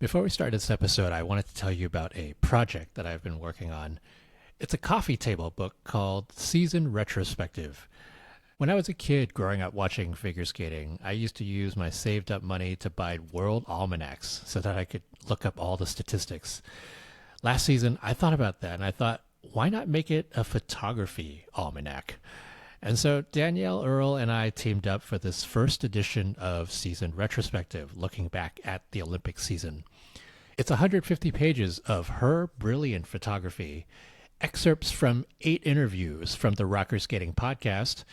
Before we start this episode, I wanted to tell you about a project that I've been working on. It's a coffee table book called Season Retrospective. When I was a kid growing up watching figure skating, I used to use my saved up money to buy world almanacs so that I could look up all the statistics. Last season, I thought about that and I thought, why not make it a photography almanac? And so Danielle Earle and I teamed up for this first edition of Season Retrospective, looking back at the Olympic season. It's 150 pages of her brilliant photography, excerpts from 8 interviews from the Rocker Skating podcast,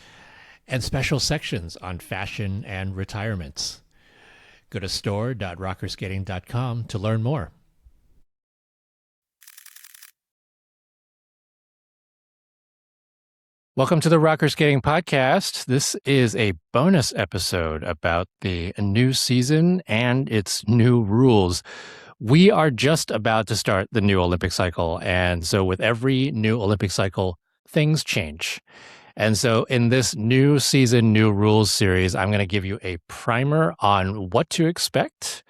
and special sections on fashion and retirements. Go to store.rockerskating.com to learn more. Welcome to the Rocker Skating Podcast. This is a bonus episode about the new season and its new rules. We are just about to start the new Olympic cycle. And so with every new Olympic cycle, things change. And so in this new season, new rules series, I'm going to give you a primer on what to expect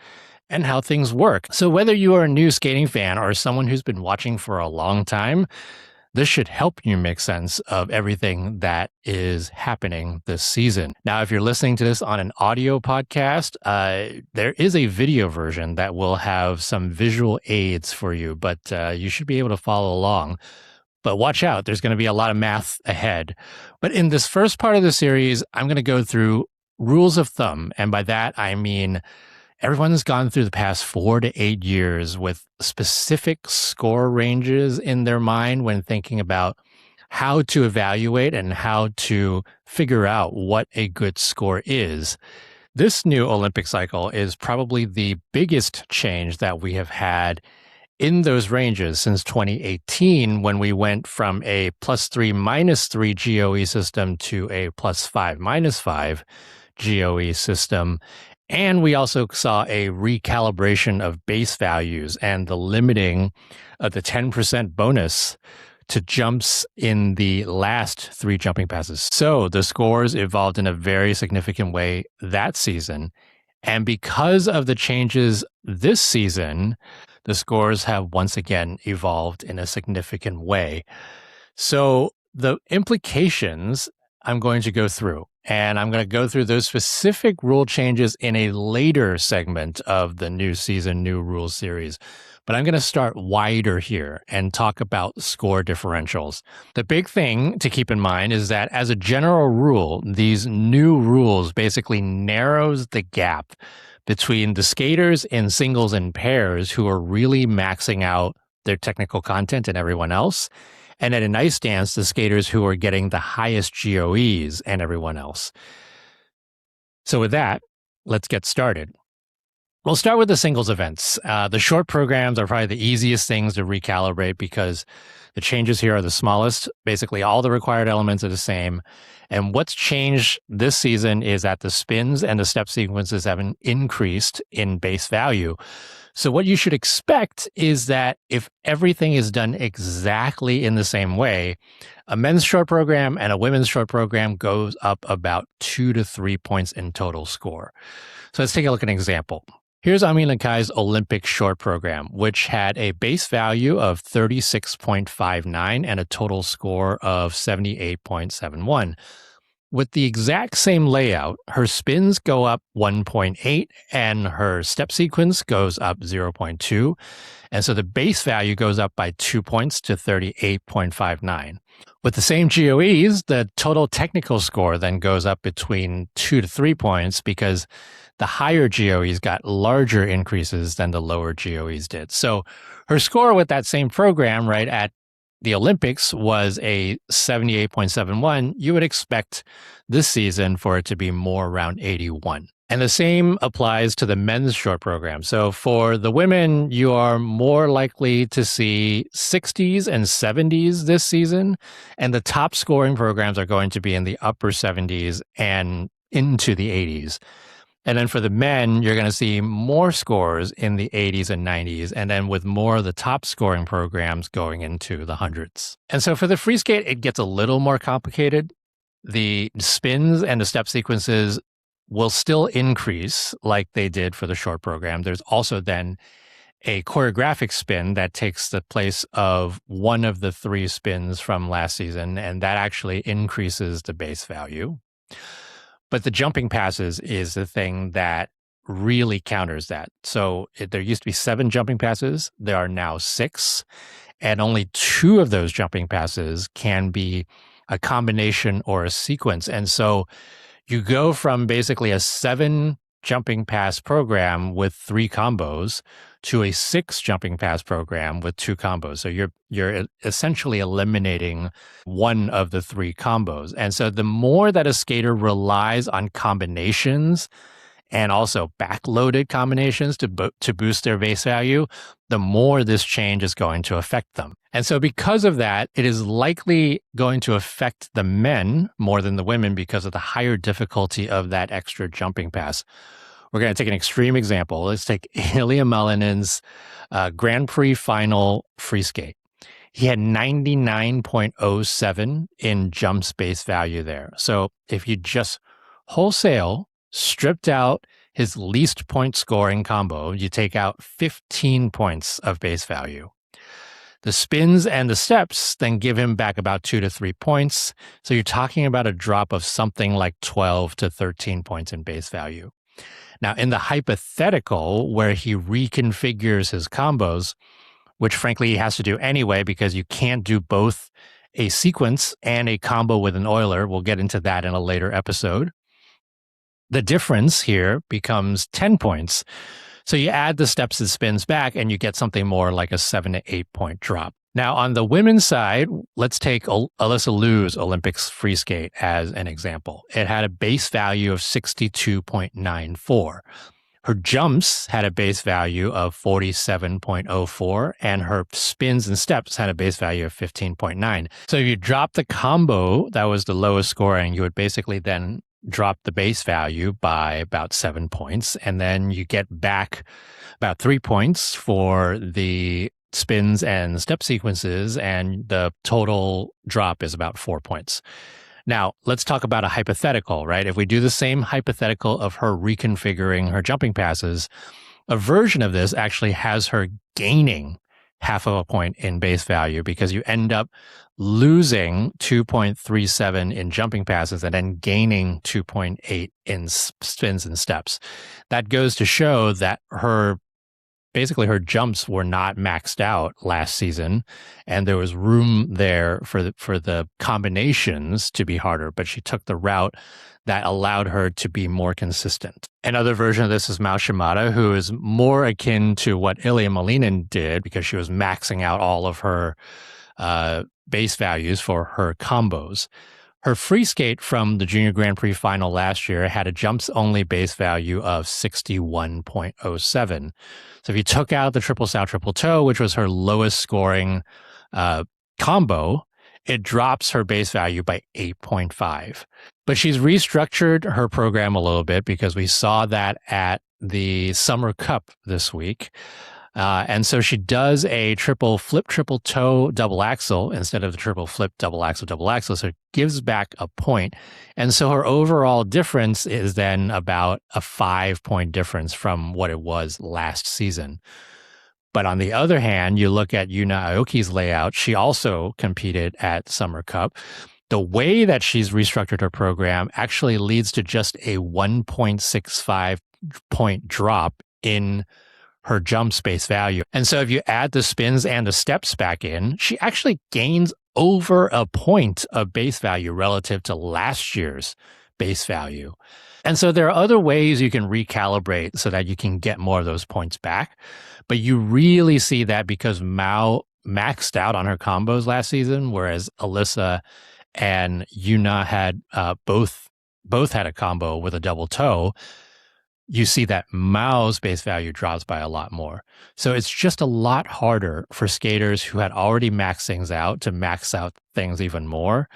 and how things work. So whether you are a new skating fan or someone who's been watching for a long time, this should help you make sense of everything that is happening this season. Now, if you're listening to this on an audio podcast, there is a video version that will have some visual aids for you, but you should be able to follow along. But watch out, there's going to be a lot of math ahead. But in this first part of the series, I'm going to go through rules of thumb. And by that, I mean everyone's gone through the past 4 to 8 years with specific score ranges in their mind when thinking about how to evaluate and how to figure out what a good score is. This new Olympic cycle is probably the biggest change that we have had in those ranges since 2018, when we went from a +3 -3 GOE system to a +5 -5 GOE system. And we also saw a recalibration of base values and the limiting of the 10% bonus to jumps in the last 3 jumping passes. So the scores evolved in a very significant way that season. And because of the changes this season, the scores have once again evolved in a significant way. So the implications I'm going to go through. And I'm going to go through those specific rule changes in a later segment of the new season, new rules series. But I'm going to start wider here and talk about score differentials. The big thing to keep in mind is that as a general rule, these new rules basically narrows the gap between the skaters in singles and pairs who are really maxing out their technical content and everyone else, and at a nice dance, the skaters who are getting the highest GOEs and everyone else. So with that, let's get started. We'll start with the singles events. The short programs are probably the easiest things to recalibrate because the changes here are the smallest. Basically, all the required elements are the same. And what's changed this season is that the spins and the step sequences have increased in base value. So what you should expect is that if everything is done exactly in the same way, a men's short program and a women's short program goes up about 2 to 3 points in total score. So let's take a look at an example. Here's Ami Nakai's Olympic short program, which had a base value of 36.59 and a total score of 78.71. With the exact same layout, her spins go up 1.8 and her step sequence goes up 0.2. And so the base value goes up by 2 points to 38.59. With the same GOEs, the total technical score then goes up between 2 to 3 points because the higher GOEs got larger increases than the lower GOEs did. So her score with that same program, right, at the Olympics was a 78.71. You would expect this season for it to be more around 81. And the same applies to the men's short program. So for the women, you are more likely to see 60s and 70s this season. And the top scoring programs are going to be in the upper 70s and into the 80s. And then for the men, you're going to see more scores in the 80s and 90s, and then with more of the top scoring programs going into the hundreds. And so for the free skate, it gets a little more complicated. The spins and the step sequences will still increase like they did for the short program. There's also then a choreographic spin that takes the place of one of the 3 spins from last season, and that actually increases the base value. But the jumping passes is the thing that really counters that. So there used to be 7 jumping passes. There are now 6. And only 2 of those jumping passes can be a combination or a sequence. And so you go from basically a 7 jumping pass program with 3 combos to a 6 jumping pass program with 2 combos. So you're essentially eliminating one of the 3 combos. And so the more that a skater relies on combinations and also backloaded combinations to boost their base value, the more this change is going to affect them. And so because of that, it is likely going to affect the men more than the women because of the higher difficulty of that extra jumping pass. We're going to take an extreme example. Let's take Ilia Malinin's Grand Prix final free skate. He had 99.07 in jump space value there. So if you just wholesale stripped out his least point scoring combo, you take out 15 points of base value. The spins and the steps then give him back about 2 to 3 points. So you're talking about a drop of something like 12 to 13 points in base value. Now, in the hypothetical where he reconfigures his combos, which frankly he has to do anyway because you can't do both a sequence and a combo with an Euler. We'll get into that in a later episode. The difference here becomes 10 points. So you add the steps and spins back and you get something more like a 7 to 8 point drop. Now, on the women's side, let's take Alysa Liu's Olympics free skate as an example. It had a base value of 62.94. Her jumps had a base value of 47.04, and her spins and steps had a base value of 15.9. So if you drop the combo that was the lowest scoring, you would basically then drop the base value by about 7 points, and then you get back about 3 points for the spins and step sequences, and the total drop is about 4 points. Now, let's talk about a hypothetical, right? If we do the same hypothetical of her reconfiguring her jumping passes, a version of this actually has her gaining half of a point in base value because you end up losing 2.37 in jumping passes and then gaining 2.8 in spins and steps. That goes to show that her jumps were not maxed out last season, and there was room there for the combinations to be harder, but she took the route that allowed her to be more consistent. Another version of this is Mao Shimada, who is more akin to what Ilia Malinin did because she was maxing out all of her base values for her combos. Her free skate from the Junior Grand Prix final last year had a jumps-only base value of 61.07. So if you took out the triple sow, triple toe, which was her lowest scoring combo, it drops her base value by 8.5. But she's restructured her program a little bit because we saw that at the Summer Cup this week. And so she does a triple flip, triple toe, double axel instead of the triple flip, double axel, double axel. So it gives back a point. And so her overall difference is then about a 5-point difference from what it was last season. But on the other hand, you look at Yuna Aoki's layout. She also competed at Summer Cup. The way that she's restructured her program actually leads to just a 1.65 point drop in her jump space value. And so if you add the spins and the steps back in, she actually gains over a point of base value relative to last year's base value. And so there are other ways you can recalibrate so that you can get more of those points back. But you really see that because Mao maxed out on her combos last season, whereas Alysa and Yuna had both had a combo with a double toe. You see that Mao's base value drops by a lot more. So it's just a lot harder for skaters who had already maxed things out to max out things even more,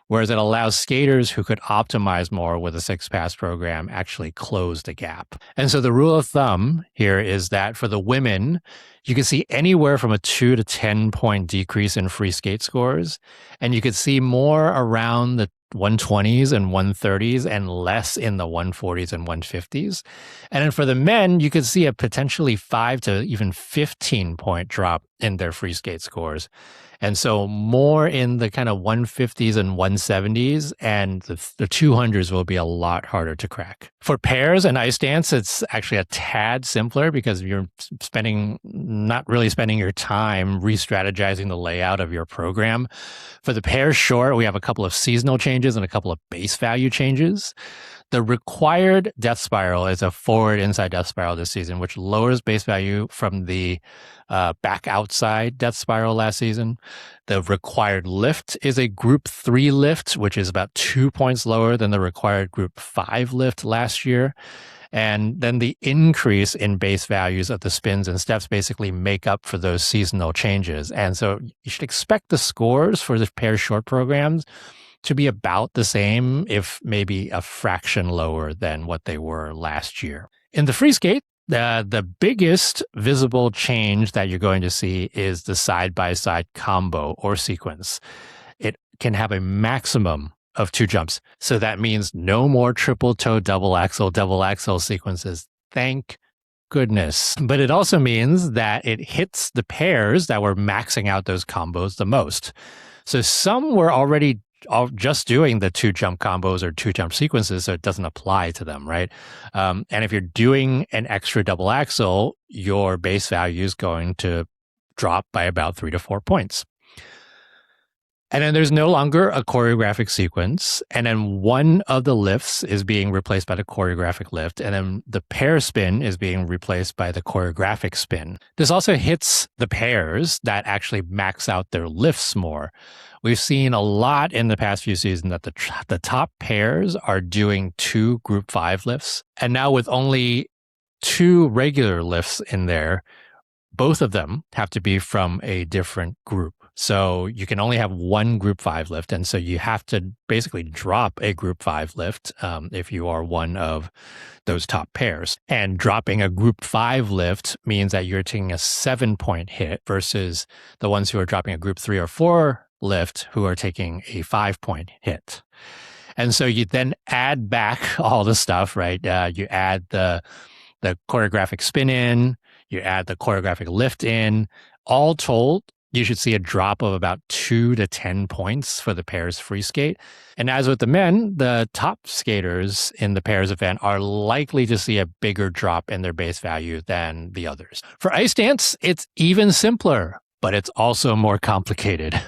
whereas it allows skaters who could optimize more with a 6-pass program actually close the gap. And so the rule of thumb here is that for the women, you can see anywhere from a 2 to 10 point decrease in free skate scores, and you could see more around the 120s and 130s and less in the 140s and 150s. And then for the men, you could see a potentially 5 to even 15 point drop in their free skate scores. And so more in the kind of 150s and 170s, and the 200s will be a lot harder to crack. For pairs and ice dance, it's actually a tad simpler because you're not really spending your time re-strategizing the layout of your program. For the pairs short, we have a couple of seasonal changes and a couple of base value changes. The required death spiral is a forward inside death spiral this season, which lowers base value from the back outside death spiral last season. The required lift is a group 3 lift, which is about 2 points lower than the required group 5 lift last year. And then the increase in base values of the spins and steps basically make up for those seasonal changes. And so you should expect the scores for the pair short programs to be about the same, if maybe a fraction lower than what they were last year. In the free skate, the biggest visible change that you're going to see is the side-by-side combo or sequence. It can have a maximum of 2 jumps. So that means no more triple toe, double axel sequences. Thank goodness. But it also means that it hits the pairs that were maxing out those combos the most. So some were already just doing the 2 jump combos or 2 jump sequences, so it doesn't apply to them, right? And if you're doing an extra double axel, your base value is going to drop by about 3 to 4 points. And then there's no longer a choreographic sequence. And then one of the lifts is being replaced by the choreographic lift. And then the pair spin is being replaced by the choreographic spin. This also hits the pairs that actually max out their lifts more. We've seen a lot in the past few seasons that the top pairs are doing 2 group 5 lifts. And now with only 2 regular lifts in there, both of them have to be from a different group. So you can only have 1 group 5 lift. And so you have to basically drop a group 5 lift if you are one of those top pairs. And dropping a group 5 lift means that you're taking a 7-point hit versus the ones who are dropping a group 3 or 4 lift who are taking a 5-point hit. And so you then add back all the stuff, right? You add the choreographic spin in, you add the choreographic lift in. All told, you should see a drop of about 2 to 10 points for the pairs free skate. And as with the men, the top skaters in the pairs event are likely to see a bigger drop in their base value than the others. For ice dance, it's even simpler, but it's also more complicated.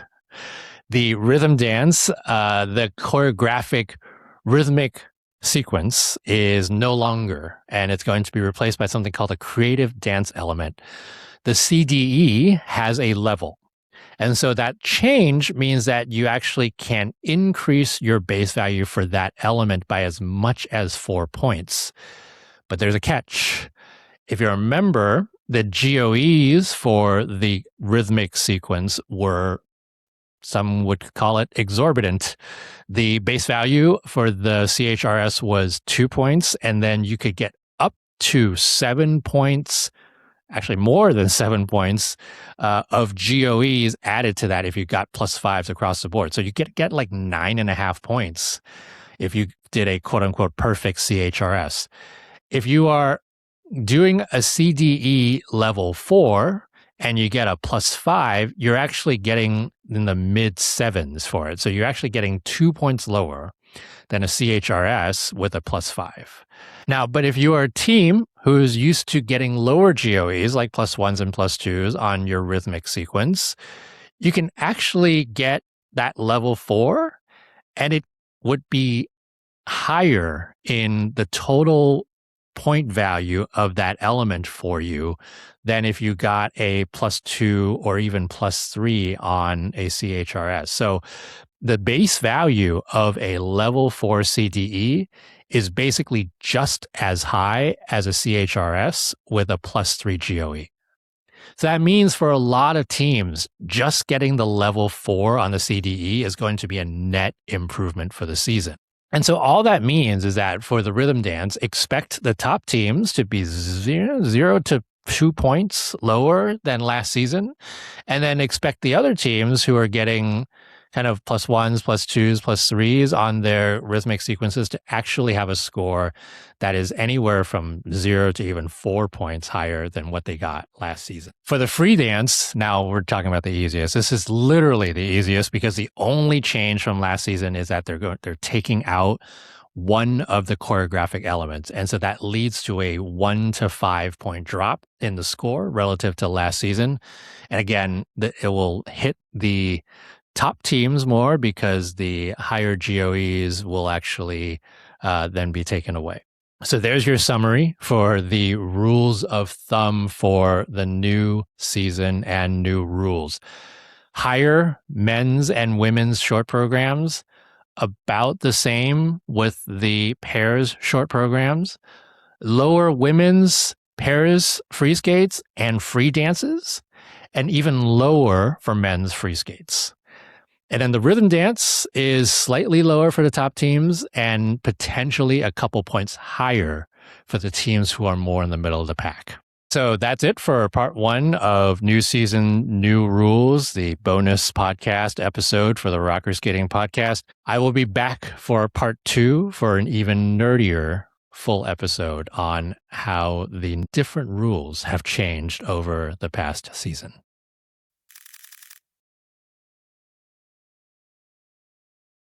The rhythm dance, the choreographic rhythmic sequence is no longer, and it's going to be replaced by something called a creative dance element. The CDE has a level. And so that change means that you actually can increase your base value for that element by as much as 4 points. But there's a catch. If you remember, the GOEs for the rhythmic sequence were, some would call it exorbitant. The base value for the CHRS was 2 points, and then you could get up to 7 points, actually more than 7 points of GOEs added to that if you got +5s across the board. So you get like 9.5 points if you did a quote unquote perfect CHRS. If you are doing a CDE level 4 and you get a +5, you're actually getting in the mid 7s for it. So you're actually getting 2 points lower than a CHRS with a +5. Now, but if you are a team who's used to getting lower GOEs, like +1s and +2s on your rhythmic sequence, you can actually get that level 4, and it would be higher in the total point value of that element for you than if you got a +2 or even +3 on a CHRS. So the base value of a level 4 CDE is basically just as high as a CHRS with a +3 GOE. So that means for a lot of teams, just getting the level 4 on the CDE is going to be a net improvement for the season. And so all that means is that for the rhythm dance, expect the top teams to be 0 to 2 points lower than last season, and then expect the other teams who are getting kind of plus ones, plus twos, plus threes on their rhythmic sequences to actually have a score that is anywhere from 0 to even 4 points higher than what they got last season. For the free dance, now we're talking about the easiest. This is literally the easiest because the only change from last season is that they're taking out one of the choreographic elements. And so that leads to a 1 to 5 point drop in the score relative to last season. And again, it will hit the top teams more because the higher GOEs will actually then be taken away. So there's your summary for the rules of thumb for the new season and new rules. Higher men's and women's short programs, about the same with the pairs short programs. Lower women's pairs free skates and free dances, and even lower for men's free skates. And then the rhythm dance is slightly lower for the top teams and potentially a couple points higher for the teams who are more in the middle of the pack. So that's it for part 1 of New Season, New Rules, the bonus podcast episode for the Rocker Skating Podcast. I will be back for part 2 for an even nerdier full episode on how the different rules have changed over the past season.